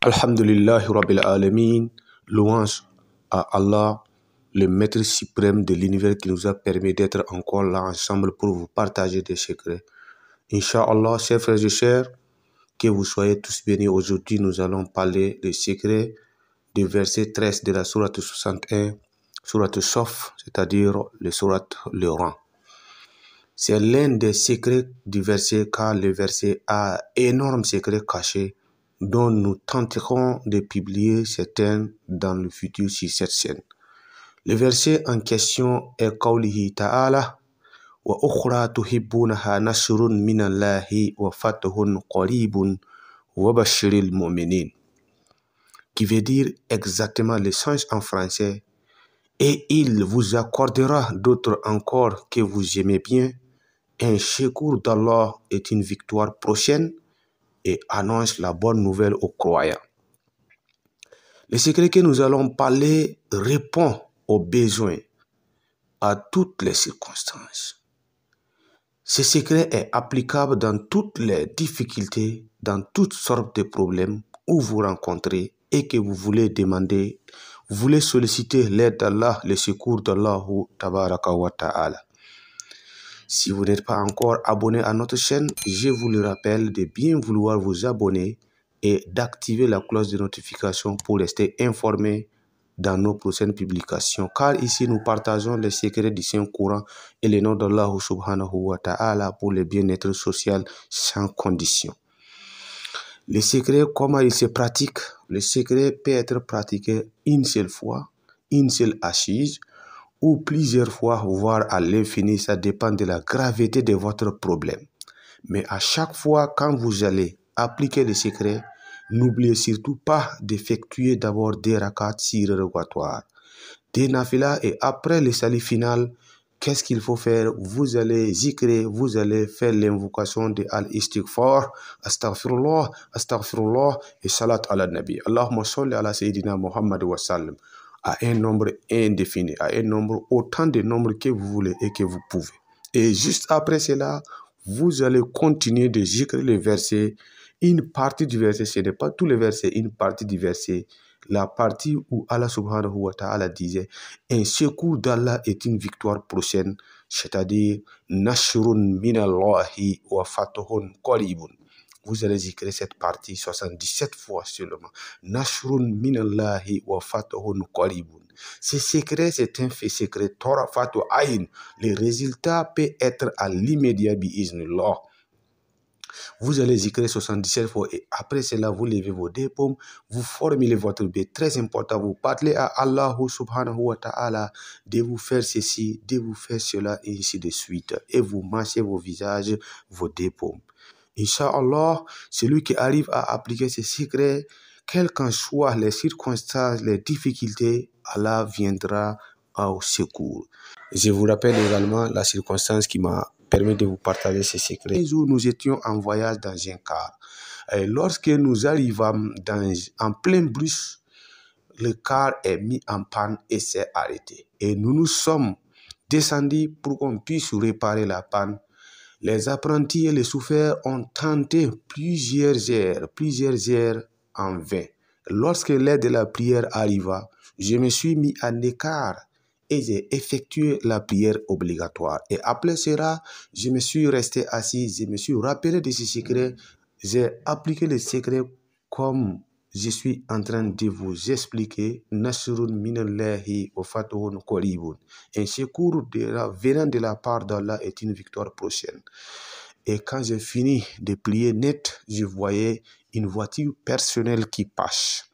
Alhamdulillah Rabbil Alamin, louange à Allah, le maître suprême de l'univers qui nous a permis d'être encore là ensemble pour vous partager des secrets. Inch'Allah, chers frères et sœurs, que vous soyez tous bénis. Aujourd'hui, nous allons parler des secrets du verset 13 de la sourate 61, sourate Saf, c'est-à-dire le sourate le rang. C'est l'un des secrets du verset car le verset a énorme secret caché dont nous tenterons de publier certains dans le futur sur cette chaîne. Le verset en question est Qawlihi ta'ala wa ukhra tuhibbunaha nasrun minallahi wa fathun qaribun wa bashiril mu'minin, qui veut dire exactement le sens en français: et il vous accordera d'autres encore que vous aimez bien. Un secours d'Allah est une victoire prochaine et annonce la bonne nouvelle aux croyants. Le secret que nous allons parler répond aux besoins, à toutes les circonstances. Ce secret est applicable dans toutes les difficultés, dans toutes sortes de problèmes où vous rencontrez et que vous voulez demander, vous voulez solliciter l'aide d'Allah, le secours d'Allah tabaraka wa ta'ala. Si vous n'êtes pas encore abonné à notre chaîne, je vous le rappelle de bien vouloir vous abonner et d'activer la cloche de notification pour rester informé dans nos prochaines publications. Car ici, nous partageons les secrets du Saint-Coran et le nom d'Allah subhanahu wa ta'ala pour le bien-être social sans condition. Le secret, comment il se pratique? Le secret peut être pratiqué une seule fois, une seule assise, ou plusieurs fois, voire à l'infini. Ça dépend de la gravité de votre problème. Mais à chaque fois, quand vous allez appliquer le secret, n'oubliez surtout pas d'effectuer d'abord des rakats surérogatoires, des nafilas, et après le salut final, qu'est-ce qu'il faut faire? Vous allez zikrer, vous allez faire l'invocation de al-istighfar, astaghfirullah, astaghfirullah, et salat ala nabi. Allahumma salli ala sayyidina Muhammad wa sallam, à un nombre indéfini, à un nombre, autant de nombres que vous voulez et que vous pouvez. Et juste après cela, vous allez continuer de zikrer le verset, une partie du verset, ce n'est pas tout le verset, une partie du verset, la partie où Allah subhanahu wa ta'ala disait un secours d'Allah est une victoire prochaine, c'est-à-dire nashrun minallahi wa fathun qaribun. Vous allez zikrer cette partie 77 fois seulement. Nashrun minallahi wa fathun qaribun. Ce secret, c'est un fait secret. Torah fatu ayn. Le résultat peut être à l'immédiat bi'iznillah. Vous allez zikrer 77 fois et après cela, vous levez vos deux paumes, vous formulez votre bête. Très important, vous parlez à Allah subhanahu wa ta'ala de vous faire ceci, de vous faire cela et ainsi de suite. Et vous massez vos visages, vos deux paumes. Inch'Allah, celui qui arrive à appliquer ce secret, quelles qu'en soient les circonstances, les difficultés, Allah viendra au secours. Je vous rappelle également la circonstance qui m'a permis de vous partager ce secret. Où nous étions en voyage dans un car. Et lorsque nous arrivons en plein bus, le car est mis en panne et s'est arrêté. Et nous nous sommes descendus pour qu'on puisse réparer la panne. Les apprentis et les chauffeurs ont tenté plusieurs heures en vain. Lorsque l'heure de la prière arriva, je me suis mis en écart et j'ai effectué la prière obligatoire. Et après cela, je me suis resté assis, je me suis rappelé de ce secret, j'ai appliqué le secret comme je suis en train de vous expliquer. Nasrun minallahi wa fathun qaribun. Un secours venant de la part d'Allah est une victoire prochaine. Et quand j'ai fini de prier net, je voyais une voiture personnelle qui passe.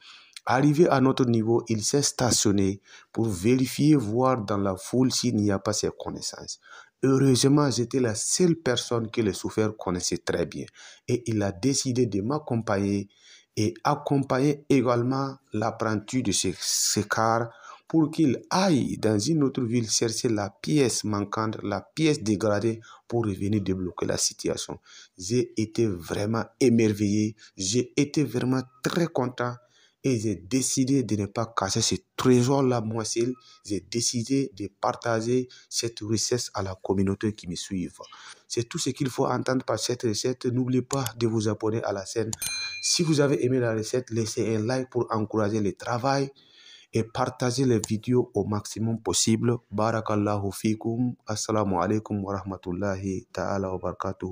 Arrivé à notre niveau, il s'est stationné pour vérifier, voir dans la foule s'il n'y a pas ses connaissances. Heureusement, j'étais la seule personne que le chauffeur connaissait très bien. Et il a décidé de m'accompagner et accompagner également l'apprenti de ce car pour qu'il aille dans une autre ville chercher la pièce manquante, la pièce dégradée pour revenir débloquer la situation. J'ai été vraiment émerveillé, j'ai été vraiment très content et j'ai décidé de ne pas casser ce trésor-là, moi seul. J'ai décidé de partager cette recette à la communauté qui me suivent. C'est tout ce qu'il faut entendre par cette recette. N'oubliez pas de vous abonner à la chaîne. Si vous avez aimé la recette, laissez un like pour encourager le travail et partagez les vidéos au maximum possible. Barakallahu fikum. Assalamu alaikum wa rahmatullahi ta'ala wa barakatuh.